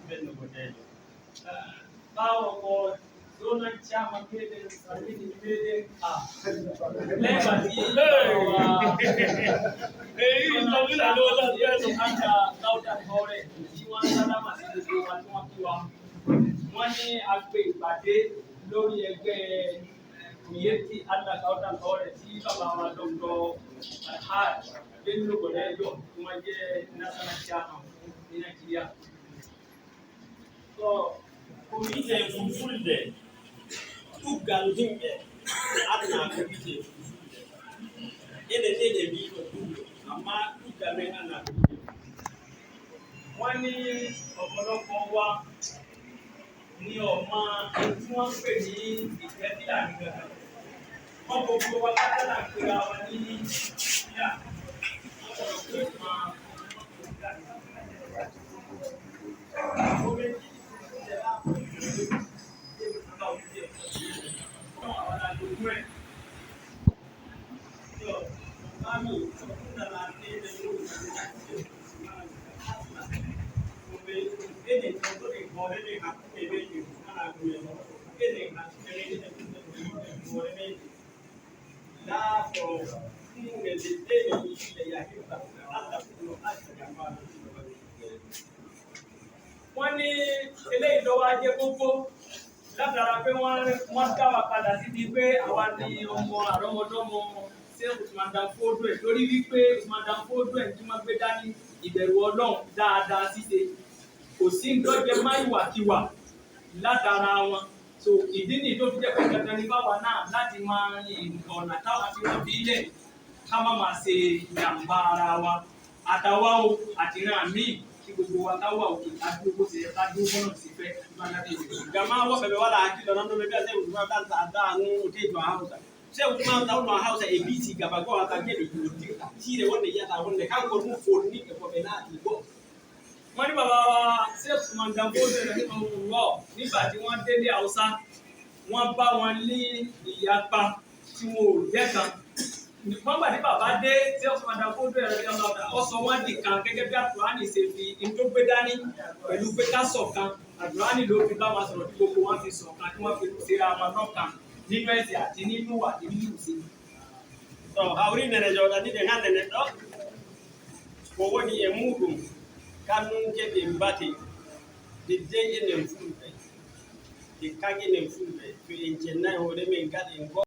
benno gotejo ɓaawo ko zonal chairman meɗen salmini meɗen lebati anda kawtal hoore ciwan salama sidigo watuma kiwa woni agɓe ɓade lori egge mi yetti allah kawtal hoore siba ɓawa ɗomɗo ha benno gotejo kuma je national chairman ina kiya so ko wiite fulfulde ɗuggal himɓe adna ko wiite ene ɗeɗe mbiɗo ɗumɗo amma ɗuggal men anna ko wiite wani ọ̀pọ̀lọpọ̀ wa ni ọ̀ma tí wọ́n pè ní ìtẹ́bílà nìkan wọ́n gbogbo wa látàlá pera wa ní ìyá wọ́n ní eléyìí lọ́wọ́ ajé gbogbo látara pé wọ́n dá wa padà síbi pé àwa ni ọmọ àrọ́mọdọ́mọ ṣé Usman Dan Fodio ẹ̀ lórí wípé Usman Dan Fodio ẹ̀ tí wọ́n gbé dání ìbẹ̀rù Ọlọ́run dáadáa ṣíṣe kò sí ńdọ́jẹ́ máìwàkiwà látara wọn so ìdí nìyí tó fi jẹ́ pé dandan ní báwa náà láti máa ọ̀nà táwọn fi wọ́n fi ilẹ̀ ká má máa ṣe ìjàmbá ara wa àtàwa o àtìrán míì kí gbogbo wa ká wà òkè ká dúró bó ṣe yẹ ká dúró bọ́nà sí fẹ́ máa dábẹ́ ìwé. gama wo ɓeɓe waɗa hakkilo nan ɗo ɓe mbiya sai Usman Dan ta anu teto a hausa sai Usman tawno a hausa e biti gaba go haka geɗe jurtirta tire wonde yiyata wonde kanko ɗum fonniɓe koɓe naati go wọ́n ní bàbá wa ṣé Usman Dan Fodio rẹ̀ nínú wọ̀ nígbà tí wọ́n délé Haúsá wọ́n bá wọn ní ìyapa tí wọn ò jẹ́ kan wọ́n gbà ní bàbá dé ṣé Usman Dan Fodio rẹ̀ ní ọmọ ọsọ wọn dì kan gẹ́gẹ́ bí Àlùkùránì ṣe fi ìdógbé dání pẹ̀lú pé ká ṣọ̀kan Àlùkùránì ló fi bá wọn sọ̀rọ̀ tí gbogbo wọn fi ṣọ̀kan tí wọ́n fi ṣera wọn lọ́kàn nínú ẹ̀sìn àti nínú àti nínú ìṣe. so hawri nene joɗaniɗe hande neɗɗo ko woni e muɗum kannunke ɓe mbate diddey enen fulɓe de kagenen fulɓe to en jennayi hoore men gaɗen go